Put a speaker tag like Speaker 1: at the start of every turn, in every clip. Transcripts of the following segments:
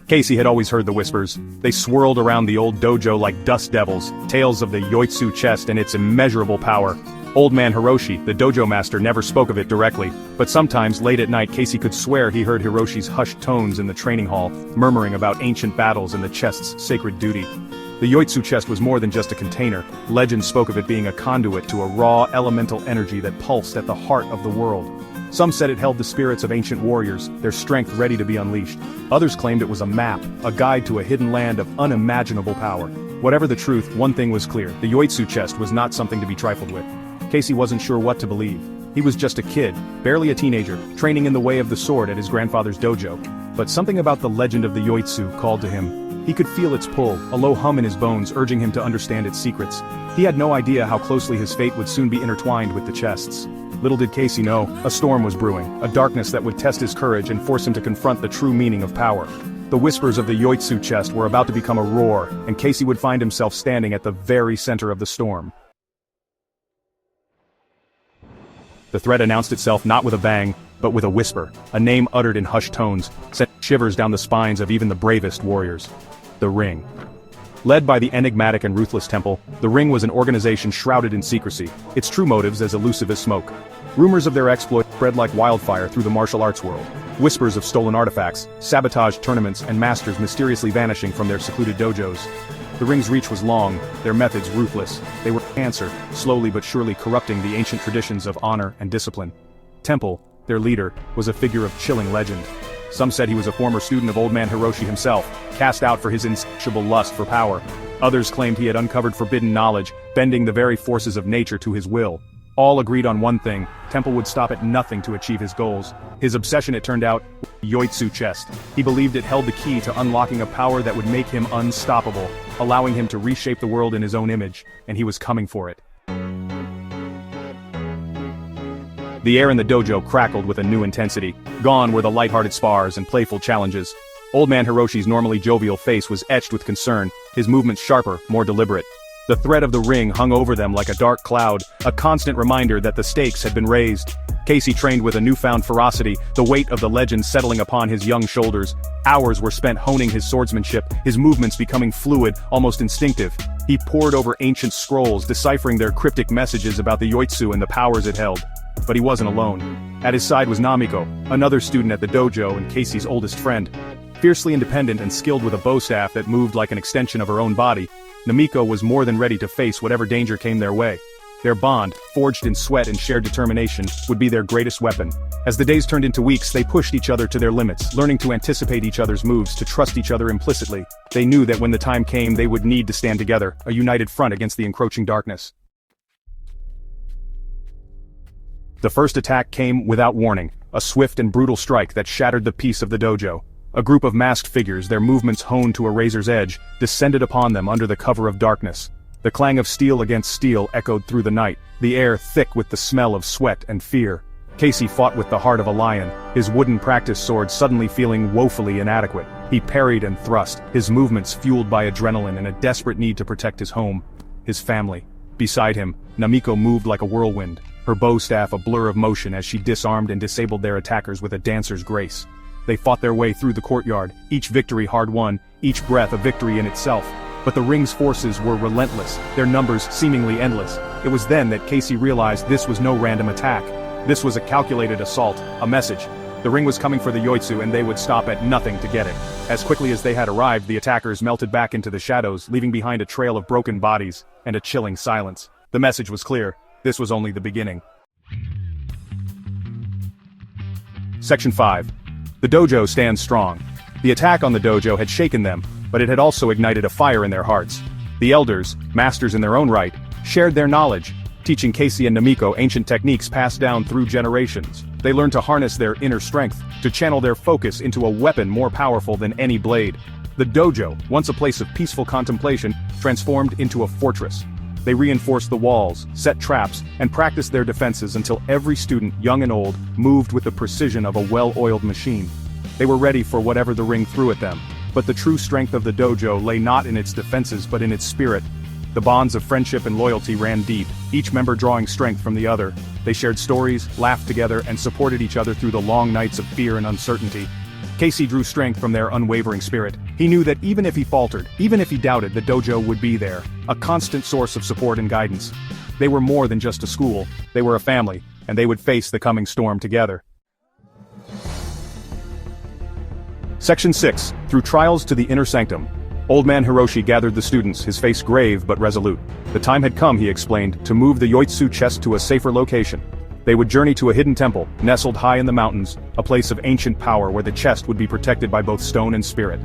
Speaker 1: Casey had always heard the whispers. They swirled around the old dojo like dust devils, tales of the Yuitsu chest and its immeasurable power. Old man Hiroshi, the dojo master, never spoke of it directly, but sometimes late at night Casey could swear he heard Hiroshi's hushed tones in the training hall, murmuring about ancient battles and the chest's sacred duty. The Yuitsu chest was more than just a container. Legend spoke of it being a conduit to a raw, elemental energy that pulsed at the heart of the world. Some said it held the spirits of ancient warriors, their strength ready to be unleashed. Others claimed it was a map, a guide to a hidden land of unimaginable power. Whatever the truth, one thing was clear: the Yuitsu chest was not something to be trifled with. Casey wasn't sure what to believe. He was just a kid, barely a teenager, training in the way of the sword at his grandfather's dojo. But something about the legend of the Yuitsu called to him. He could feel its pull, a low hum in his bones urging him to understand its secrets. He had no idea how closely his fate would soon be intertwined with the chest's. Little did Casey know, a storm was brewing, a darkness that would test his courage and force him to confront the true meaning of power. The whispers of the Yuitsu chest were about to become a roar, and Casey would find himself standing at the very center of the storm. The threat announced itself not with a bang, but with a whisper, a name uttered in hushed tones, sent shivers down the spines of even the bravest warriors. The Ring. Led by the enigmatic and ruthless Temple, the Ring was an organization shrouded in secrecy, its true motives as elusive as smoke. Rumors of their exploits spread like wildfire through the martial arts world. Whispers of stolen artifacts, sabotaged tournaments, and masters mysteriously vanishing from their secluded dojos. The Ring's reach was long, their methods ruthless. They were cancer, slowly but surely corrupting the ancient traditions of honor and discipline. Temple, their leader, was a figure of chilling legend. Some said he was a former student of old man Hiroshi himself, cast out for his insatiable lust for power. Others claimed he had uncovered forbidden knowledge, bending the very forces of nature to his will. All agreed on one thing: Temple would stop at nothing to achieve his goals. His obsession, it turned out, was the Yuitsu chest. He believed it held the key to unlocking a power that would make him unstoppable, allowing him to reshape the world in his own image, and he was coming for it. The air in the dojo crackled with a new intensity. Gone were the lighthearted spars and playful challenges. Old man Hiroshi's normally jovial face was etched with concern, his movements sharper, more deliberate. The threat of the Ring hung over them like a dark cloud, a constant reminder that the stakes had been raised. Casey trained with a newfound ferocity, the weight of the legend settling upon his young shoulders. Hours were spent honing his swordsmanship, his movements becoming fluid, almost instinctive. He pored over ancient scrolls, deciphering their cryptic messages about the Yuitsu and the powers it held. But he wasn't alone. At his side was Namiko, another student at the dojo and Casey's oldest friend. Fiercely independent and skilled with a bow staff that moved like an extension of her own body, Namiko was more than ready to face whatever danger came their way. Their bond, forged in sweat and shared determination, would be their greatest weapon. As the days turned into weeks, they pushed each other to their limits, learning to anticipate each other's moves, to trust each other implicitly. They knew that when the time came they would need to stand together, a united front against the encroaching darkness. The first attack came without warning, a swift and brutal strike that shattered the peace of the dojo. A group of masked figures, their movements honed to a razor's edge, descended upon them under the cover of darkness. The clang of steel against steel echoed through the night, the air thick with the smell of sweat and fear. Casey fought with the heart of a lion, his wooden practice sword suddenly feeling woefully inadequate. He parried and thrust, his movements fueled by adrenaline and a desperate need to protect his home, his family. Beside him, Namiko moved like a whirlwind, her bow staff a blur of motion as she disarmed and disabled their attackers with a dancer's grace. They fought their way through the courtyard, each victory hard won, each breath a victory in itself. But the Ring's forces were relentless, their numbers seemingly endless. It was then that Casey realized this was no random attack. This was a calculated assault, a message. The Ring was coming for the Yuitsu and they would stop at nothing to get it. As quickly as they had arrived, the attackers melted back into the shadows, leaving behind a trail of broken bodies and a chilling silence. The message was clear: this was only the beginning. Section 5. The dojo stands strong. The attack on the dojo had shaken them, but it had also ignited a fire in their hearts. The elders, masters in their own right, shared their knowledge, teaching Casey and Namiko ancient techniques passed down through generations. They learned to harness their inner strength, to channel their focus into a weapon more powerful than any blade. The dojo, once a place of peaceful contemplation, transformed into a fortress. They reinforced the walls, set traps, and practiced their defenses until every student, young and old, moved with the precision of a well-oiled machine. They were ready for whatever the Ring threw at them. But the true strength of the dojo lay not in its defenses but in its spirit. The bonds of friendship and loyalty ran deep, each member drawing strength from the other. They shared stories, laughed together, and supported each other through the long nights of fear and uncertainty. Casey drew strength from their unwavering spirit. He knew that even if he faltered, even if he doubted, the dojo would be there, a constant source of support and guidance. They were more than just a school, they were a family, and they would face the coming storm together. Section 6. Through trials to the inner sanctum. Old man Hiroshi gathered the students, his face grave but resolute. The time had come, he explained, to move the Yuitsu chest to a safer location. They would journey to a hidden temple, nestled high in the mountains, a place of ancient power where the chest would be protected by both stone and spirit.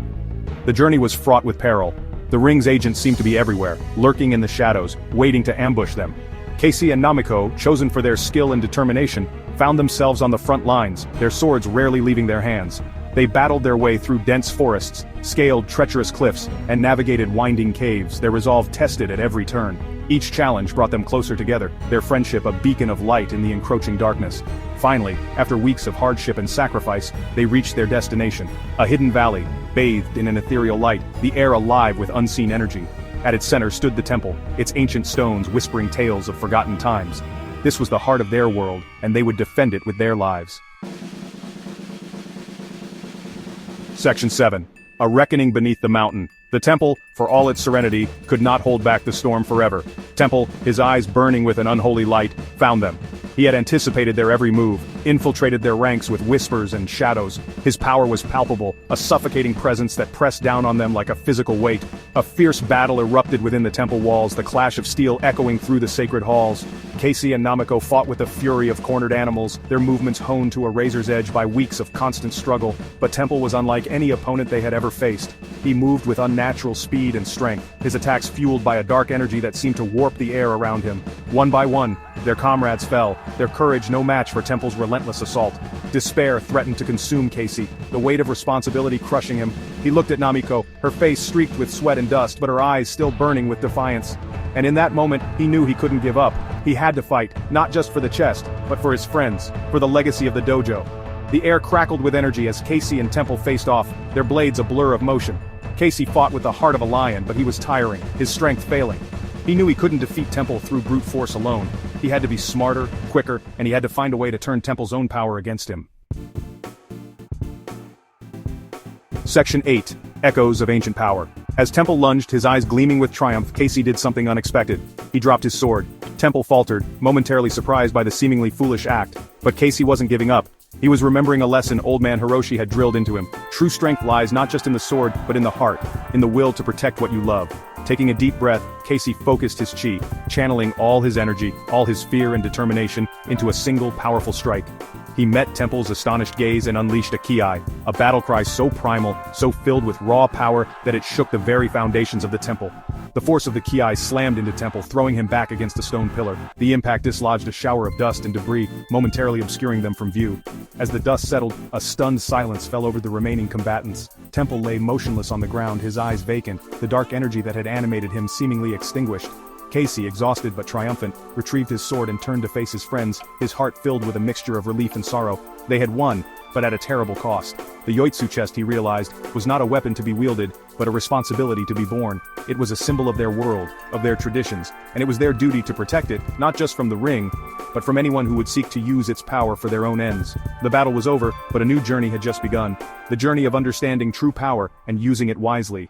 Speaker 1: The journey was fraught with peril. The ring's agents seemed to be everywhere, lurking in the shadows, waiting to ambush them. Casey and Namiko, chosen for their skill and determination, found themselves on the front lines, their swords rarely leaving their hands. They battled their way through dense forests, scaled treacherous cliffs, and navigated winding caves, their resolve tested at every turn. Each challenge brought them closer together, their friendship a beacon of light in the encroaching darkness. Finally, after weeks of hardship and sacrifice, they reached their destination, a hidden valley, bathed in an ethereal light, the air alive with unseen energy. At its center stood the temple, its ancient stones whispering tales of forgotten times. This was the heart of their world, and they would defend it with their lives. Section 7. A reckoning beneath the mountain. The temple, for all its serenity, could not hold back the storm forever. Temple, his eyes burning with an unholy light, found them. He had anticipated their every move, infiltrated their ranks with whispers and shadows. His power was palpable, a suffocating presence that pressed down on them like a physical weight. A fierce battle erupted within the temple walls, the clash of steel echoing through the sacred halls. Casey and Namiko fought with the fury of cornered animals, their movements honed to a razor's edge by weeks of constant struggle. But Temple was unlike any opponent they had ever faced. He moved with unnatural speed and strength, his attacks fueled by a dark energy that seemed to warp the air around him. One by one, their comrades fell, their courage no match for Temple's relentless assault. Despair threatened to consume Casey, the weight of responsibility crushing him. He looked at Namiko, her face streaked with sweat and dust, but her eyes still burning with defiance. And in that moment, he knew he couldn't give up. He had to fight, not just for the chest, but for his friends, for the legacy of the dojo. The air crackled with energy as Casey and Temple faced off, their blades a blur of motion. Casey fought with the heart of a lion, but he was tiring, his strength failing. He knew he couldn't defeat Temple through brute force alone. He had to be smarter, quicker, and he had to find a way to turn Temple's own power against him. Section 8. Echoes of Ancient Power. As Temple lunged, his eyes gleaming with triumph, Casey did something unexpected. He dropped his sword. Temple faltered, momentarily surprised by the seemingly foolish act. But Casey wasn't giving up. He was remembering a lesson old man Hiroshi had drilled into him. True strength lies not just in the sword, but in the heart, in the will to protect what you love. Taking a deep breath, Casey focused his chi, channeling all his energy, all his fear and determination, into a single powerful strike. He met Temple's astonished gaze and unleashed a ki, a battle cry so primal, so filled with raw power that it shook the very foundations of the temple. The force of the ki slammed into Temple, throwing him back against a stone pillar. The impact dislodged a shower of dust and debris, momentarily obscuring them from view. As the dust settled, a stunned silence fell over the remaining combatants. Temple lay motionless on the ground, his eyes vacant, the dark energy that had animated him seemingly extinguished. Casey, exhausted but triumphant, retrieved his sword and turned to face his friends, his heart filled with a mixture of relief and sorrow. They had won, but at a terrible cost. The Yuitsu chest, he realized, was not a weapon to be wielded, but a responsibility to be borne. It was a symbol of their world, of their traditions, and it was their duty to protect it, not just from the ring, but from anyone who would seek to use its power for their own ends. The battle was over, but a new journey had just begun. The journey of understanding true power and using it wisely.